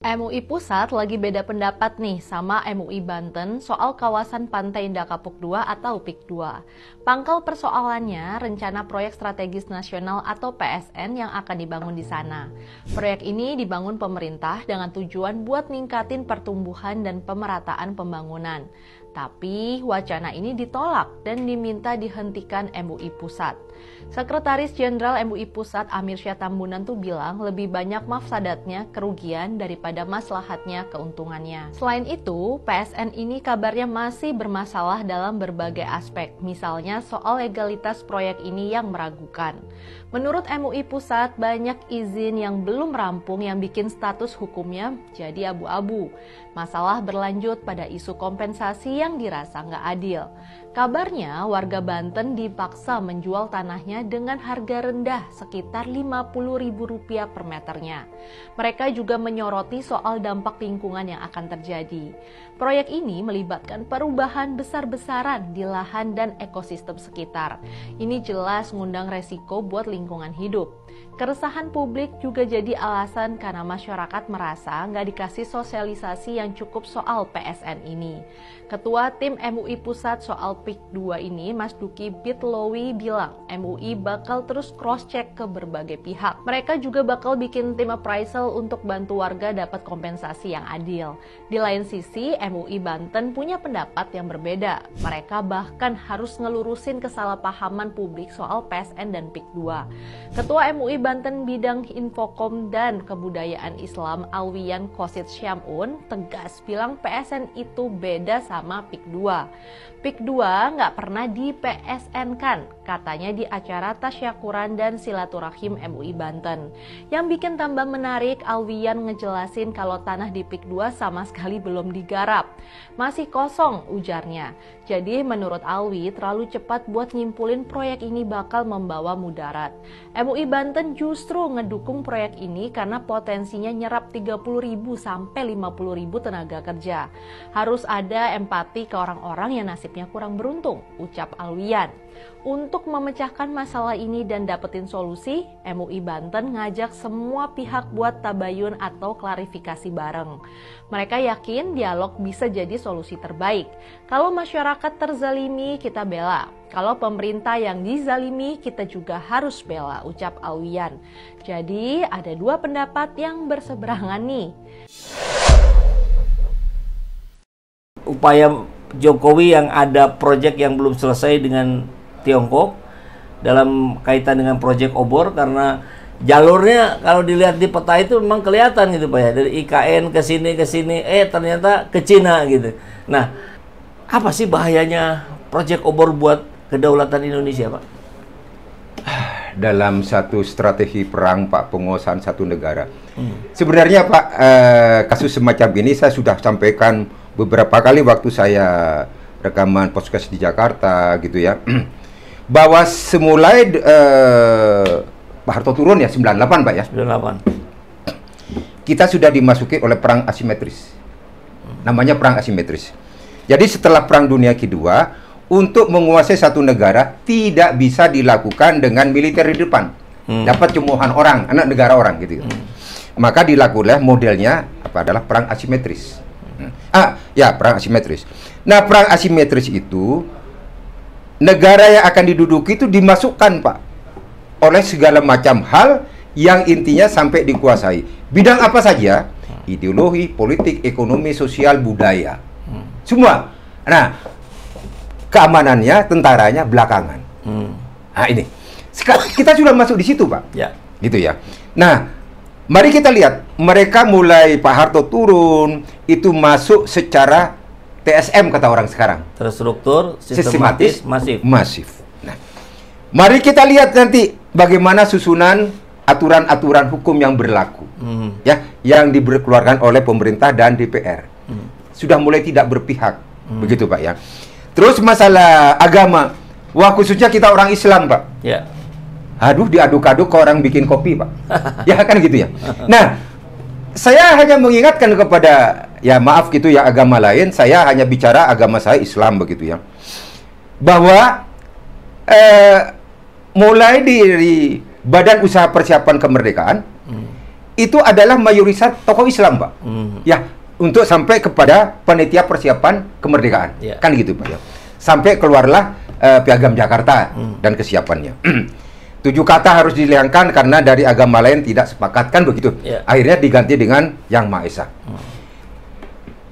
MUI Pusat lagi beda pendapat nih sama MUI Banten soal kawasan Pantai Indah Kapuk II atau PIK 2. Pangkal persoalannya rencana proyek strategis nasional atau PSN yang akan dibangun di sana. Proyek ini dibangun pemerintah dengan tujuan buat ningkatin pertumbuhan dan pemerataan pembangunan. Tapi wacana ini ditolak dan diminta dihentikan MUI Pusat. Sekretaris Jenderal MUI Pusat Amir Syah Tambunan tuh bilang lebih banyak mafsadatnya kerugian daripada maslahatnya keuntungannya. Selain itu, PSN ini kabarnya masih bermasalah dalam berbagai aspek, misalnya soal legalitas proyek ini yang meragukan. Menurut MUI Pusat, banyak izin yang belum rampung yang bikin status hukumnya jadi abu-abu. Masalah berlanjut pada isu kompensasi yang dirasa nggak adil. Kabarnya warga Banten dipaksa menjual tanahnya dengan harga rendah sekitar Rp50.000 per meternya. Mereka juga menyoroti soal dampak lingkungan yang akan terjadi. Proyek ini melibatkan perubahan besar-besaran di lahan dan ekosistem sekitar. Ini jelas ngundang resiko buat lingkungan hidup. Keresahan publik juga jadi alasan karena masyarakat merasa nggak dikasih sosialisasi yang cukup soal PSN ini. Ketua Tim MUI Pusat soal PIK 2 ini, Mas Duki Bitlowi, bilang MUI bakal terus cross-check ke berbagai pihak. Mereka juga bakal bikin tim appraisal untuk bantu warga dapat kompensasi yang adil. Di lain sisi, MUI Banten punya pendapat yang berbeda. Mereka bahkan harus ngelurusin kesalahpahaman publik soal PSN dan PIK 2. Ketua MUI Banten Bidang Infokom dan Kebudayaan Islam Alwiyan Kosit Syamun tegas bilang PSN itu beda sama PIK 2. PIK 2 nggak pernah di PSN-kan, katanya di acara tasyakuran dan silaturahim MUI Banten. Yang bikin tambah menarik, Alwiyan ngejelasin kalau tanah di PIK 2 sama sekali belum digarap. Masih kosong, ujarnya. Jadi menurut Alwi terlalu cepat buat nyimpulin proyek ini bakal membawa mudarat. MUI Banten justru ngedukung proyek ini karena potensinya nyerap 30.000 sampai 50.000 tenaga kerja. Harus ada empati ke orang-orang yang nasibnya kurang beruntung, ucap Alwiyan. Untuk memecahkan masalah ini dan dapetin solusi, MUI Banten ngajak semua pihak buat tabayun atau klarifikasi bareng. Mereka yakin dialog bisa jadi solusi terbaik. Kalau masyarakat terzalimi, kita bela. Kalau pemerintah yang dizalimi, kita juga harus bela, ucap Alwiyan. Jadi ada dua pendapat yang berseberangan nih. Upaya Jokowi yang ada proyek yang belum selesai dengan Tiongkok dalam kaitan dengan proyek obor, karena jalurnya kalau dilihat di peta itu memang kelihatan gitu Pak ya, dari IKN ke sini ternyata ke Cina gitu. Nah, apa sih bahayanya proyek obor buat kedaulatan Indonesia, Pak? Dalam satu strategi perang Pak, penguasaan satu negara. Sebenarnya Pak, kasus semacam ini saya sudah sampaikan beberapa kali waktu saya rekaman podcast di Jakarta gitu ya. Bahwa semulai Pak Harto turun ya 98 Pak ya. 98. Kita sudah dimasuki oleh perang asimetris. Namanya perang asimetris. Jadi setelah Perang Dunia Kedua, untuk menguasai satu negara tidak bisa dilakukan dengan militer di depan. Dapat cemoohan orang, anak negara orang gitu. Maka dilakukanlah modelnya adalah perang asimetris. Perang asimetris. Nah, perang asimetris itu negara yang akan diduduki itu dimasukkan Pak oleh segala macam hal yang intinya sampai dikuasai. Bidang apa saja? Ideologi, politik, ekonomi, sosial, budaya. Semua. Nah, keamanannya, tentaranya belakangan. Nah, ini. Kita sudah masuk di situ, Pak. Ya. Gitu ya. Nah, mari kita lihat, mereka mulai Pak Harto turun, itu masuk secara TSM kata orang sekarang. Terstruktur, sistematis, masif. Nah, mari kita lihat nanti bagaimana susunan aturan-aturan hukum yang berlaku, ya, yang dikeluarkan oleh pemerintah dan DPR. Sudah mulai tidak berpihak, begitu Pak ya. Terus masalah agama, wah khususnya kita orang Islam Pak. Ya. Aduh, diaduk-aduk ke orang bikin kopi Pak. Ya kan gitu ya. Nah, saya hanya mengingatkan kepada, ya maaf gitu ya, agama lain, saya hanya bicara agama saya Islam begitu ya. Bahwa mulai dari Badan Usaha Persiapan Kemerdekaan itu adalah mayoritas tokoh Islam, Pak. Ya, untuk sampai kepada panitia persiapan kemerdekaan. Kan gitu, Pak ya. Sampai keluarlah Piagam Jakarta dan kesiapannya. 7 kata harus dihilangkan karena dari agama lain tidak sepakat, kan begitu. Akhirnya diganti dengan Yang Maha Esa.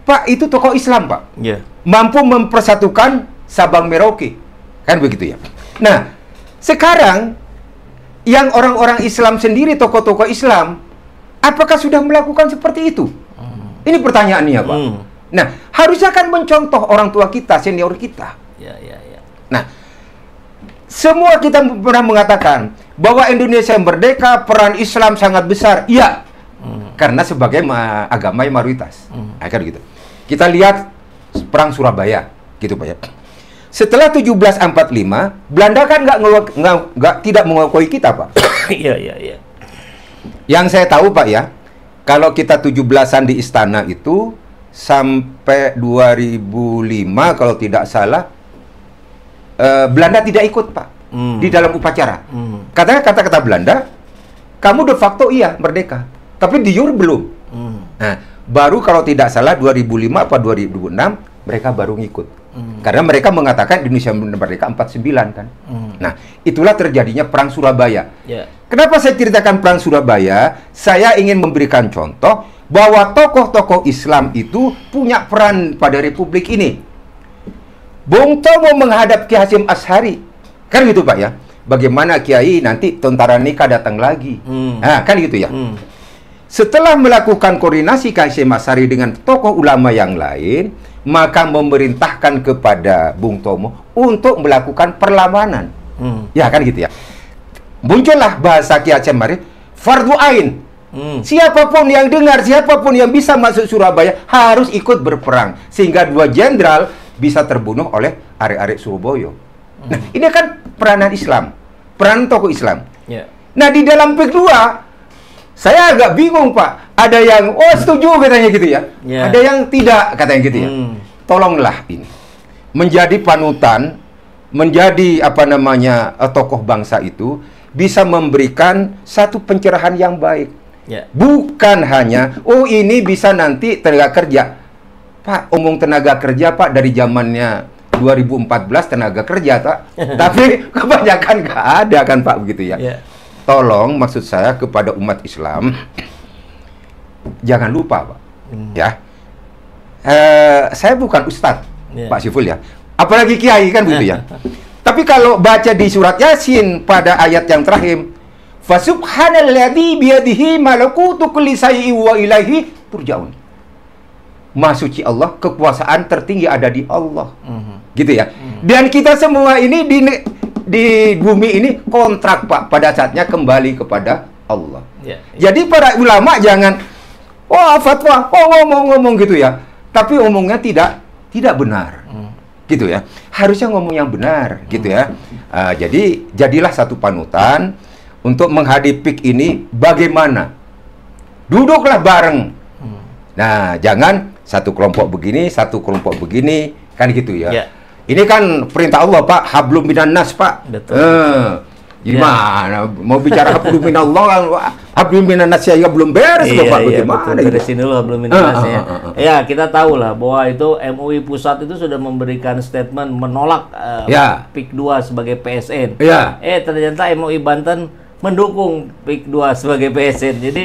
Pak, itu tokoh Islam, Pak. Mampu mempersatukan Sabang Merauke. Kan begitu ya. Nah, sekarang yang orang-orang Islam sendiri, tokoh-tokoh Islam, apakah sudah melakukan seperti itu? Ini pertanyaannya, Pak. Nah, harusnya kan mencontoh orang tua kita, senior kita. Nah, semua kita pernah mengatakan bahwa Indonesia merdeka, peran Islam sangat besar. Iya, karena sebagai agama yang mayoritas. Kan gitu. Kita lihat perang Surabaya, gitu Pak ya. Setelah 1745, Belanda kan tidak mengakui kita, Pak. Iya. Yang saya tahu, Pak ya, kalau kita 17-an di istana itu sampai 2005 kalau tidak salah, Belanda tidak ikut, Pak, di dalam upacara. Katanya kata-kata Belanda, kamu de facto iya merdeka, tapi di jure belum. Nah, baru kalau tidak salah 2005 atau 2006 mereka baru ngikut. Karena mereka mengatakan Indonesia merdeka 49 kan. Nah, itulah terjadinya perang Surabaya. Kenapa saya ceritakan perang Surabaya? Saya ingin memberikan contoh bahwa tokoh-tokoh Islam itu punya peran pada republik ini. Bung Tomo menghadap Ki Hasyim Asy'ari, kan gitu Pak ya. Bagaimana Kiai nanti tentara nikah datang lagi, nah, kan gitu ya. Setelah melakukan koordinasi Ki Hasyim Asy'ari dengan tokoh ulama yang lain, maka memerintahkan kepada Bung Tomo untuk melakukan perlawanan, ya kan gitu ya. Muncullah bahasa Ki Hasyim Asy'ari, fardu ain. Siapapun yang dengar, siapapun yang bisa masuk Surabaya harus ikut berperang, sehingga 2 jenderal bisa terbunuh oleh arek-arek Surabaya. Nah, ini kan peranan Islam, peranan tokoh Islam. Nah, di dalam PIK 2, saya agak bingung, Pak. Ada yang, oh setuju katanya gitu ya. Ada yang tidak katanya gitu ya. Tolonglah ini menjadi panutan, menjadi apa namanya tokoh bangsa itu bisa memberikan satu pencerahan yang baik. Bukan hanya, oh ini bisa nanti tenaga kerja. Pak, omong tenaga kerja, Pak, dari zamannya 2014 tenaga kerja, Pak. Tapi kebanyakan nggak ada kan, Pak, begitu ya. Tolong, maksud saya kepada umat Islam, jangan lupa, Pak. Ya, saya bukan ustadz, Pak Syiful ya. Apalagi kiai kan begitu ya. Tapi kalau baca di surat Yasin pada ayat yang terakhir, Fasubhanalladzi biyadihi malakutu kulli syai'in wa ilaihi turja'un. Maha suci Allah, kekuasaan tertinggi ada di Allah. Gitu ya. Dan kita semua ini di bumi ini kontrak, Pak, pada saatnya kembali kepada Allah. Jadi para ulama jangan fatwa, ngomong gitu ya. Tapi omongnya tidak benar. Gitu ya. Harusnya ngomong yang benar, gitu ya. Jadi jadilah satu panutan untuk menghadapi ini bagaimana. Duduklah bareng. Nah, jangan satu kelompok begini, satu kelompok begini, kan gitu ya. Ini kan perintah Allah, Pak, hablum minan nas, Pak. Gimana mau bicara hablum minallah, hablum minan nas ya belum beres loh, Pak. Bagaimana? Dari sini loh hablum minan nas ya. Ya, kita tahu lah bahwa itu MUI pusat itu sudah memberikan statement menolak PIK 2 sebagai PSN. Ternyata MUI Banten mendukung PIK 2 sebagai PSN. Jadi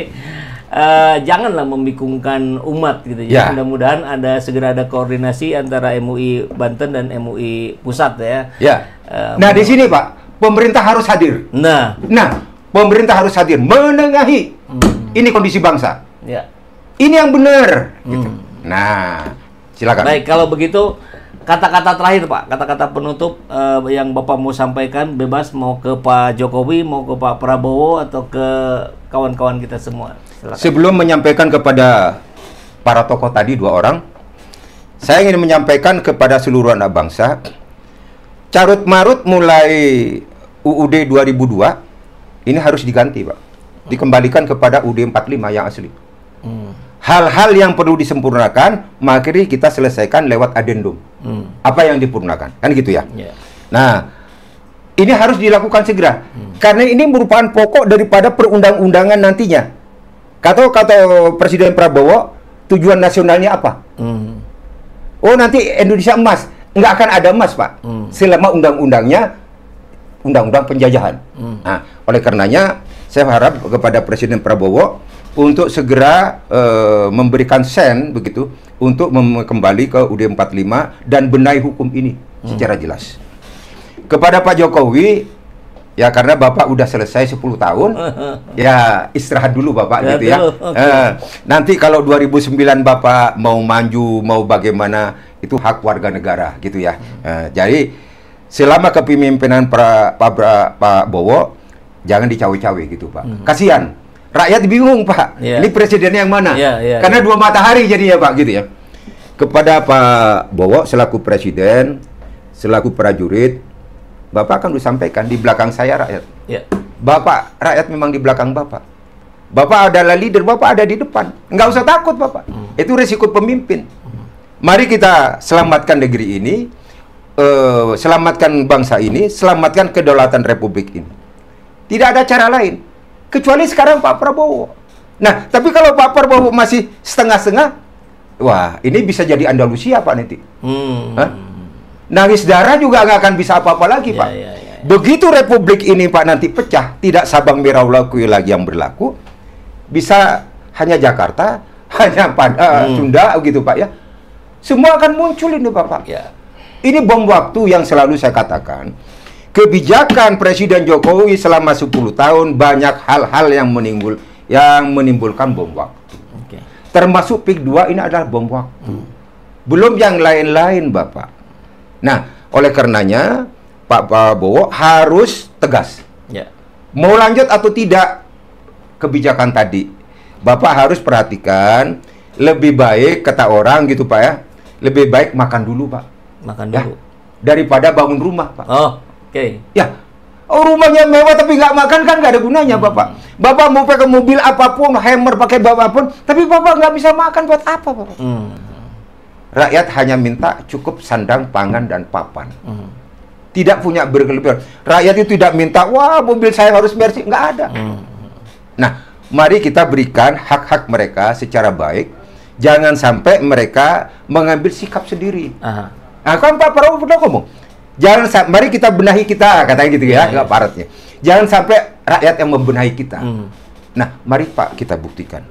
janganlah membingungkan umat gitu ya. Mudah-mudahan segera ada koordinasi antara MUI Banten dan MUI pusat ya. Nah, di sini Pak, pemerintah harus hadir. Nah, pemerintah harus hadir menengahi ini kondisi bangsa. Ini yang benar gitu. Nah, silakan. Baik, kalau begitu kata-kata terakhir, Pak, kata-kata penutup yang Bapak mau sampaikan, bebas, mau ke Pak Jokowi, mau ke Pak Prabowo, atau ke kawan-kawan kita semua. Silakan. Sebelum menyampaikan kepada para tokoh tadi 2 orang, saya ingin menyampaikan kepada seluruh anak bangsa, carut marut mulai UUD 2002 ini harus diganti, Pak. Dikembalikan kepada UUD 45 yang asli. Hal-hal yang perlu disempurnakan, mari kita selesaikan lewat adendum. Apa yang disempurnakan, kan gitu ya. Nah, ini harus dilakukan segera, karena ini merupakan pokok daripada perundang-undangan nantinya. Kata Presiden Prabowo, tujuan nasionalnya apa? Oh, nanti Indonesia emas. Nggak akan ada emas, Pak. Selama undang-undangnya undang-undang penjajahan. Nah, oleh karenanya saya harap kepada Presiden Prabowo untuk segera memberikan sen begitu untuk kembali ke UUD 45 dan benahi hukum ini secara jelas. Kepada Pak Jokowi, ya karena Bapak udah selesai 10 tahun, ya istirahat dulu Bapak Ya, gitu ya. okay. Nanti kalau 2009 Bapak mau maju, mau bagaimana, itu hak warga negara gitu ya. Jadi selama kepemimpinan Pak Bowo, jangan dicawe-cawe gitu Pak. Kasihan, rakyat bingung Pak. Yeah. Ini presidennya yang mana? Karena dua matahari jadinya Pak gitu ya. Kepada Pak Bowo selaku presiden, selaku prajurit, Bapak kan udah sampaikan di belakang saya rakyat. Ya. Bapak, rakyat memang di belakang Bapak. Bapak adalah leader, Bapak ada di depan. Nggak usah takut Bapak. Itu risiko pemimpin. Mari kita selamatkan negeri ini, selamatkan bangsa ini, selamatkan kedaulatan Republik ini. Tidak ada cara lain. Kecuali sekarang Pak Prabowo. Nah, tapi kalau Pak Prabowo masih setengah-setengah, wah, ini bisa jadi Andalusia Pak nanti. Nangis darah juga nggak akan bisa apa-apa lagi Pak. Begitu Republik ini Pak nanti pecah, tidak Sabang Merauke lagi yang berlaku, bisa hanya Jakarta, hanya pada Sunda gitu Pak ya. Semua akan muncul ini Bapak. Ini bom waktu yang selalu saya katakan. Kebijakan Presiden Jokowi selama 10 tahun banyak hal-hal yang menimbulkan bom waktu. Termasuk PIK 2 ini adalah bom waktu. Belum yang lain-lain Bapak. Nah, oleh karenanya Pak Prabowo harus tegas. Mau lanjut atau tidak kebijakan tadi, Bapak harus perhatikan. Lebih baik kata orang gitu Pak ya, lebih baik makan dulu Pak. Makan dulu. Daripada bangun rumah Pak. Ya, rumahnya mewah tapi nggak makan kan nggak ada gunanya Bapak. Bapak mau pakai mobil apapun, Hammer pakai apapun, tapi Bapak nggak bisa makan buat apa Bapak? Rakyat hanya minta cukup sandang, pangan, dan papan. Tidak punya berlebihan. Rakyat itu tidak minta, wah mobil saya harus bersih. Nggak ada. Nah, mari kita berikan hak-hak mereka secara baik. Jangan sampai mereka mengambil sikap sendiri. Nah, kan Pak Prabowo pernah ngomong, mari kita benahi kita, katanya gitu ya, nggak paratnya. Jangan sampai rakyat yang membenahi kita. Nah, mari Pak kita buktikan.